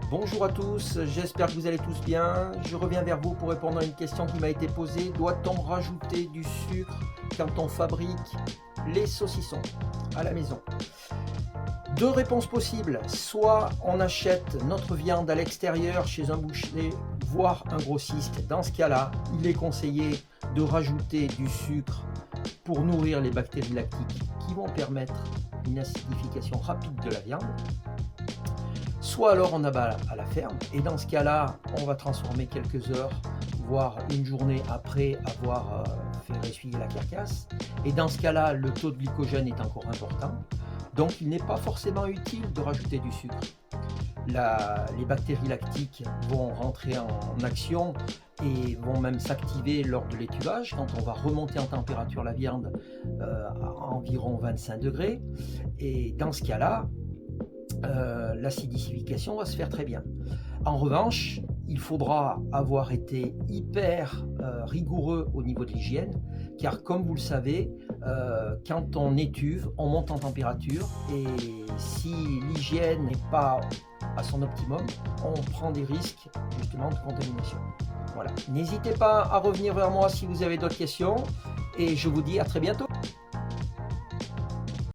Bonjour à tous, j'espère que vous allez tous bien. Je reviens vers vous pour répondre à une question qui m'a été posée. Doit-on rajouter du sucre quand on fabrique les saucissons à la maison? Deux réponses possibles. Soit on achète notre viande à l'extérieur chez un boucher, voire un grossiste. Dans ce cas-là, il est conseillé de rajouter du sucre pour nourrir les bactéries lactiques qui vont permettre une acidification rapide de la viande. Soit alors on abat à la ferme et dans ce cas-là, on va transformer quelques heures, voire une journée après avoir fait ressuyer la carcasse. Et dans ce cas-là, le taux de glycogène est encore important. Donc il n'est pas forcément utile de rajouter du sucre. Les bactéries lactiques vont rentrer en action et vont même s'activer lors de l'étuvage quand on va remonter en température la viande à environ 25 degrés. Et dans ce cas-là, l'acidification va se faire très bien. En revanche, il faudra avoir été hyper rigoureux au niveau de l'hygiène, car comme vous le savez, quand on étuve, on monte en température et si l'hygiène n'est pas à son optimum, on prend des risques justement de contamination. Voilà. N'hésitez pas à revenir vers moi si vous avez d'autres questions et je vous dis à très bientôt.